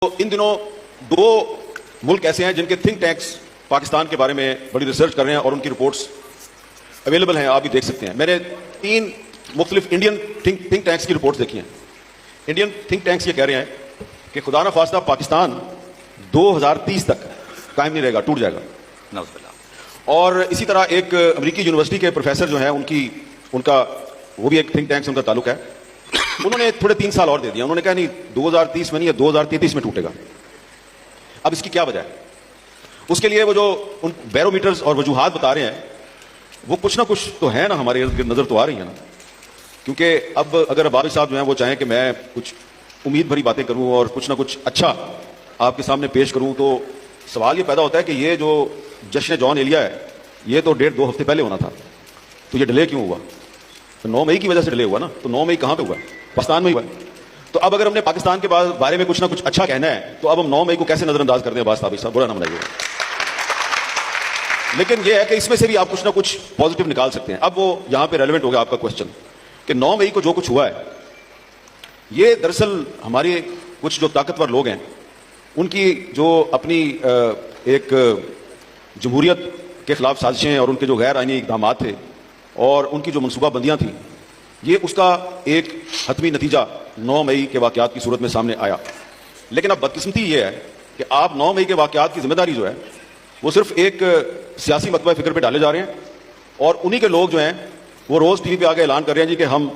تو ان دنوں دو ملک ایسے ہیں جن کے تھنک ٹینکس پاکستان کے بارے میں بڑی ریسرچ کر رہے ہیں اور ان کی رپورٹس اویلیبل ہیں، آپ بھی دیکھ سکتے ہیں. میں نے 3 مختلف انڈین تھنک ٹینکس کی رپورٹس دیکھی ہیں. انڈین تھنک ٹینکس یہ کہہ رہے ہیں کہ خدا نہ خواستہ پاکستان 2030 تک قائم نہیں رہے گا، ٹوٹ جائے گا. اور اسی طرح ایک امریکی یونیورسٹی کے پروفیسر جو ہیں ان کا وہ بھی ایک تھنک ٹینک سے ان کا تعلق ہے. انہوں نے تھوڑے 3 سال اور دے دیا. انہوں نے کہا نہیں 2030 میں نہیں، 2033 میں ٹوٹے گا. اب اس کی کیا وجہ ہے؟ اس کے لیے وہ جو ان بیرومیٹرز اور وجوہات بتا رہے ہیں وہ کچھ نہ کچھ تو ہے نا، ہمارے ارد گرد نظر تو آ رہی ہیں نا. کیونکہ اب اگر عبادی صاحب جو ہیں وہ چاہیں کہ میں کچھ امید بھری باتیں کروں اور کچھ نہ کچھ اچھا آپ کے سامنے پیش کروں، تو سوال یہ پیدا ہوتا ہے کہ یہ جو جشن جان ایلیا ہے یہ تو 1.5-2 ہفتے پہلے ہونا تھا، تو یہ ڈیلے کیوں ہوا؟ تو 9 مئی کی وجہ سے ڈیلے ہوا نا. تو 9 مئی کہاں پہ ہوا؟ پاکستان میں ہی ہوا. تو اب اگر ہم نے پاکستان کے بارے میں کچھ نہ کچھ اچھا کہنا ہے تو اب ہم 9 مئی کو کیسے نظر انداز کر دیں؟ عباس صاحب برا نہ منائیے. لیکن یہ ہے کہ اس میں سے بھی آپ کچھ نہ کچھ پازیٹیو نکال سکتے ہیں. اب وہ یہاں پہ ریلیونٹ ہو گیا آپ کا کوشچن کہ 9 مئی کو جو کچھ ہوا ہے یہ دراصل ہمارے کچھ جو طاقتور لوگ ہیں ان کی جو اپنی ایک جمہوریت کے خلاف سازشیں اور ان کے جو غیر آئینی اقدامات تھے اور ان کی جو منصوبہ بندیاں تھیں، یہ اس کا ایک حتمی نتیجہ 9 مئی کے واقعات کی صورت میں سامنے آیا. لیکن اب بدقسمتی یہ ہے کہ آپ 9 مئی کے واقعات کی ذمہ داری جو ہے وہ صرف ایک سیاسی مطبع فکر پہ ڈالے جا رہے ہیں، اور انہی کے لوگ جو ہیں وہ روز ٹی وی پہ آگے اعلان کر رہے ہیں جی کہ ہم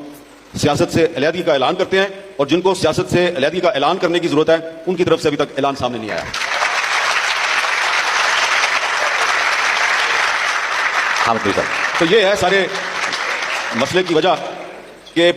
سیاست سے علیحدگی کا اعلان کرتے ہیں، اور جن کو سیاست سے علیحدگی کا اعلان کرنے کی ضرورت ہے ان کی طرف سے ابھی تک اعلان سامنے نہیں آیا. تو یہ ہے سارے مسئلے کی وجہ کہ